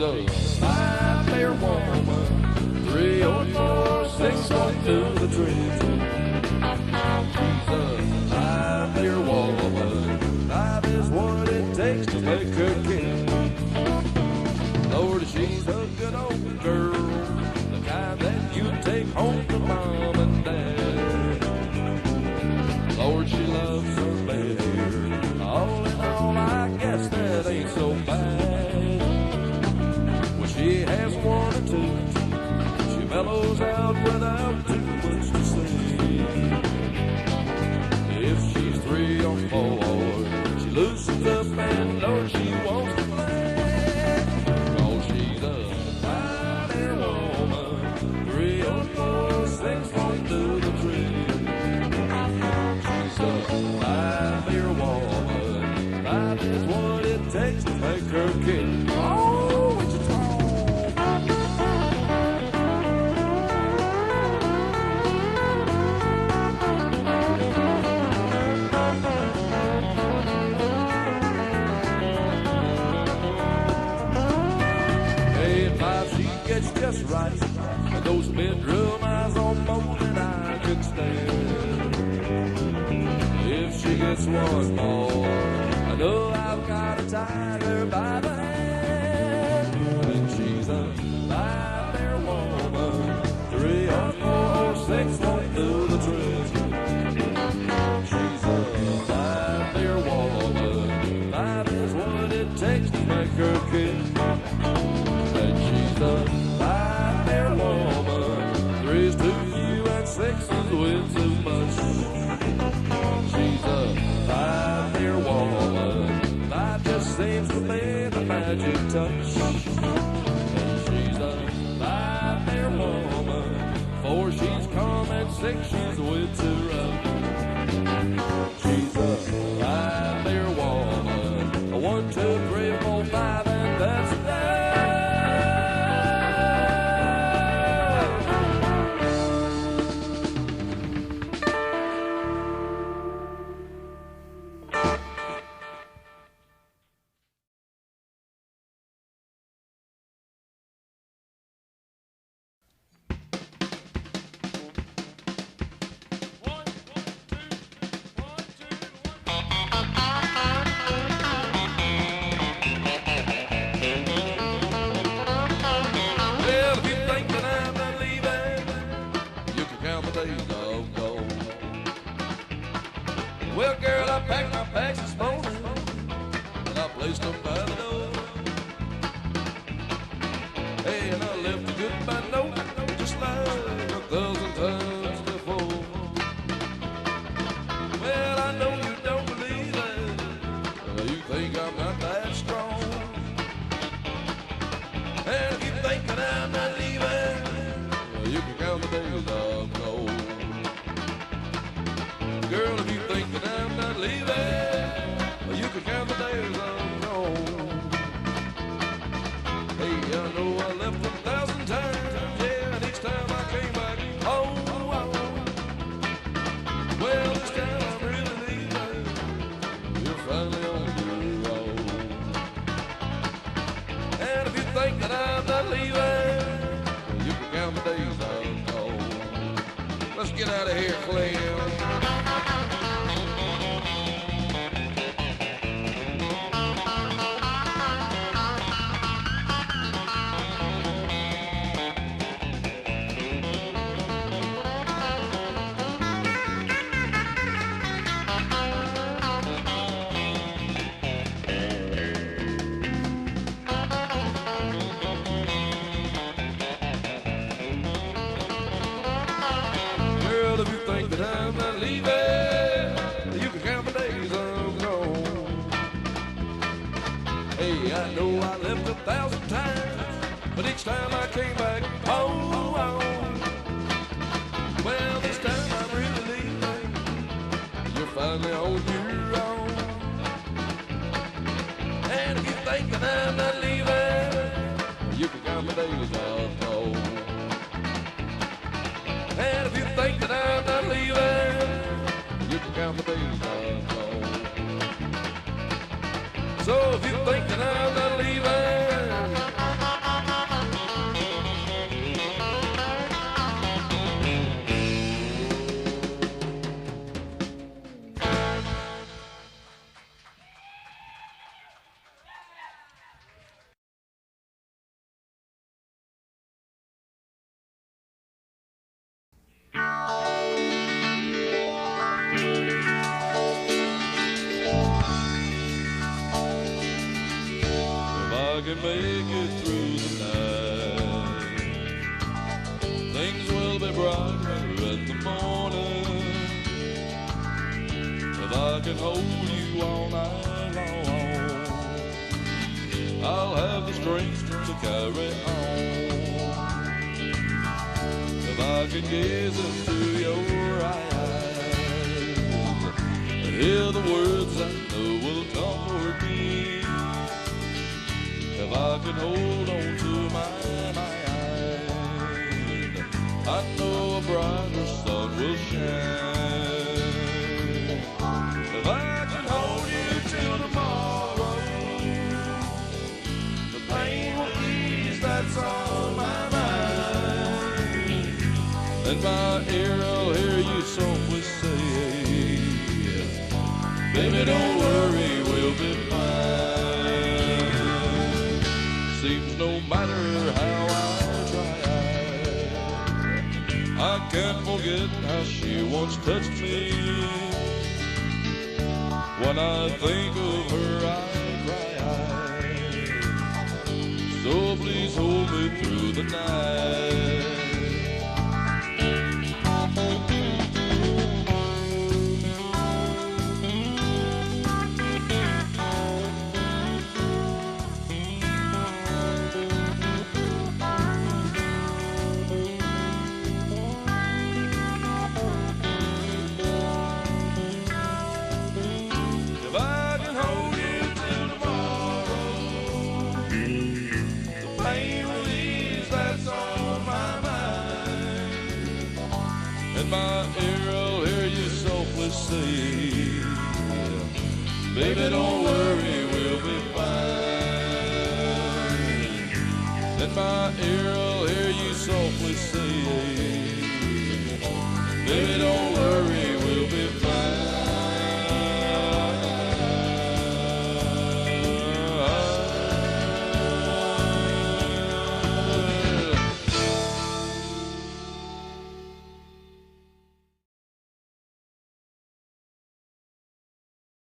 a five-layer woman, 3 or 4, 6 going to the tree. She's a five-layer woman, 5 is what it takes to make her king. Lord, she's a good old girl, the kind that you take home to mom and dad. Lord, she loves her bear. All in all, I guess that ain't so bad. Well, she has 1 or 2. She mellows out without too much to say. If she's 3 or 4, she loosens up and Lord, she wants to play. Oh, she's a five-layer woman, 3 or 4, 6 going to the tree. She's a five-layer woman, 5 is what it takes to make her king. Oh, Wichita! Hey, at 5 she gets just right, and those bedroom eyes on more than I can stand. If she gets 1 more, I know I've got to tie her by the hand. And she's a five-layer woman, 3 or 4, 6 won't do the trick. She's a five-layer woman, 5 is what it takes to make her king. And she's a five-layer woman, 3 is too few and 6 is way too much. She's a five-layer woman, 5 just seems to be the magic touch. And she's a five-layer woman, 4 she's calm and 6 she's way too rough. She's a five-layer woman, 1, 2, 3, 4, 5, and that's that. Well, if you think that I'm not leaving, you can count the days of gold. Well, girl, I packed my bags this morning, and I placed them by the door. Hey, and I left a goodbye note, just like 1,000 times before. Well, I know you don't believe it, you think I'm not that strong. And if you think that I'm not leaving, you can count the days of gold. Girl, if you think that I'm not leaving, you can count the days of gold. Hey, I know I left 1,000 times, yeah, and each time I came back home. Well, this time I'm really leaving, you're finally on your own. And if you think that I'm not leaving, you can count the days of gold. Let's get out of here, Clem. Girl, if you think that make it through the night. Things will be brighter in the morning if I can hold you all night long. I'll have the strength to carry on if I can gaze into your eyes and hear the words I know will comfort me. If I can hold on to my mind, I know a brighter sun will shine. If I can hold you till tomorrow, the pain will ease, that's on my mind. In my ear I'll hear you softly say, baby, don't worry, we'll be fine. Seems no matter how I try, I can't forget how she once touched me. When I think of her, I cry. So please hold me through the night. In my ear I'll hear you softly say, baby, don't worry, we'll be fine. In my ear I'll hear you softly say, baby, don't